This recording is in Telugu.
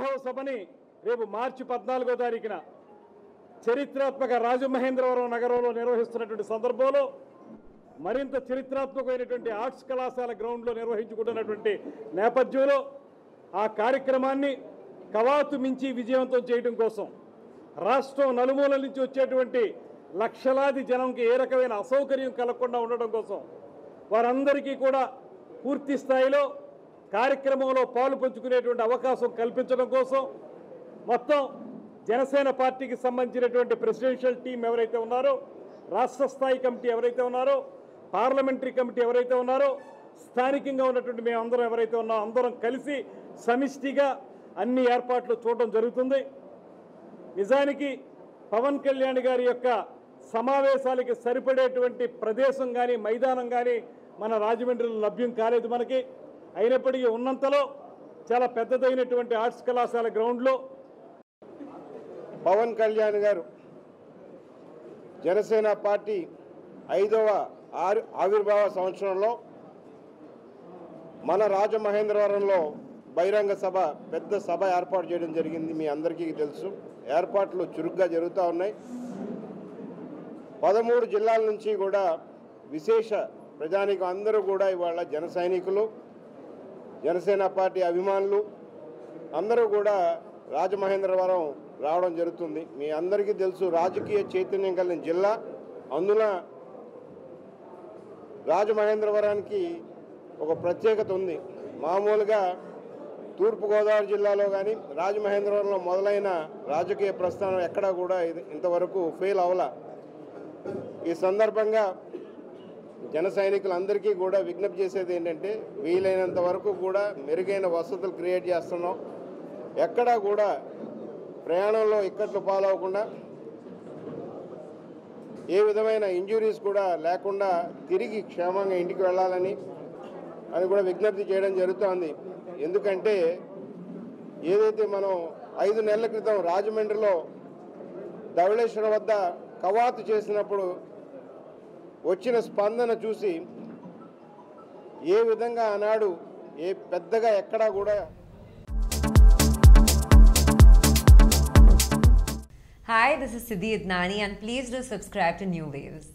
ఆవిర్భావ సభని రేపు మార్చి 14వ తారీఖున చరిత్రాత్మక రాజమహేంద్రవరం నగరంలో నిర్వహిస్తున్నటువంటి సందర్భంలో మరింత చరిత్రాత్మకమైనటువంటి ఆర్ట్స్ కళాశాల గ్రౌండ్లో నిర్వహించుకుంటున్నటువంటి నేపథ్యంలో ఆ కార్యక్రమాన్ని కవాతు మించి విజయవంతం చేయడం కోసం రాష్ట్రం నలుమూలల నుంచి వచ్చేటువంటి లక్షలాది జనంకి ఏ రకమైన అసౌకర్యం కలగకుండా ఉండడం కోసం వారందరికీ కూడా పూర్తి స్థాయిలో కార్యక్రమంలో పాలు పంచుకునేటువంటి అవకాశం కల్పించడం కోసం మొత్తం జనసేన పార్టీకి సంబంధించినటువంటి ప్రెసిడెన్షియల్ టీం ఎవరైతే ఉన్నారో, రాష్ట్ర స్థాయి కమిటీ ఎవరైతే ఉన్నారో, పార్లమెంటరీ కమిటీ ఎవరైతే ఉన్నారో, స్థానికంగా ఉన్నటువంటి మేమందరం ఎవరైతే ఉన్నారో అందరం కలిసి సమిష్టిగా అన్ని ఏర్పాట్లు చూడడం జరుగుతుంది. నిజానికి పవన్ కళ్యాణ్ గారి యొక్క సమావేశాలకి సరిపడేటువంటి ప్రదేశం కానీ మైదానం కానీ మన రాజమండ్రిలో లభ్యం కాలేదు మనకి. అయినప్పటికీ ఉన్నంతలో చాలా పెద్దదైనటువంటి ఆర్ట్స్ కళాశాల గ్రౌండ్లో పవన్ కళ్యాణ్ గారు జనసేన పార్టీ 5వ ఆవిర్భావ సంవత్సరంలో మన రాజమహేంద్రవరంలో బహిరంగ సభ, పెద్ద సభ ఏర్పాటు చేయడం జరిగింది. మీ అందరికీ తెలుసు. ఏర్పాట్లు చురుగ్గా జరుగుతూ ఉన్నాయి. 13 జిల్లాల నుంచి కూడా విశేష ప్రజానీకం అందరూ కూడా ఇవాళ జన సైనికులు, జనసేన పార్టీ అభిమానులు అందరూ కూడా రాజమహేంద్రవరం రావడం జరుగుతుంది. మీ అందరికీ తెలుసు, రాజకీయ చైతన్యం కలిగిన జిల్లా. అందున రాజమహేంద్రవరానికి ఒక ప్రత్యేకత ఉంది. మామూలుగా తూర్పుగోదావరి జిల్లాలో కానీ రాజమహేంద్రవరంలో మొదలైన రాజకీయ ప్రస్థానం ఎక్కడా కూడా ఇంతవరకు ఫెయిల్ అవ్వాల. ఈ సందర్భంగా జన సైనికులందరికీ కూడా విజ్ఞప్తి చేసేది ఏంటంటే, వీలైనంత వరకు కూడా మెరుగైన వసతులు క్రియేట్ చేస్తున్నాం. ఎక్కడా కూడా ప్రయాణంలో ఇక్కట్లు పాలవకుండా, ఏ విధమైన ఇంజురీస్ కూడా లేకుండా తిరిగి క్షేమంగా ఇంటికి వెళ్ళాలని కూడా విజ్ఞప్తి చేయడం జరుగుతోంది. ఎందుకంటే ఏదైతే మనం 5 నెలల క్రితం రాజమండ్రిలో ధవళేశ్వరం వద్ద కవాతు చేసినప్పుడు వచ్చిన స్పందన చూసి ఏ విధంగా ఆనాడు పెద్దగా ఎక్కడా కూడా. Hi, this is Siddhi Idnani and please do subscribe to New Waves.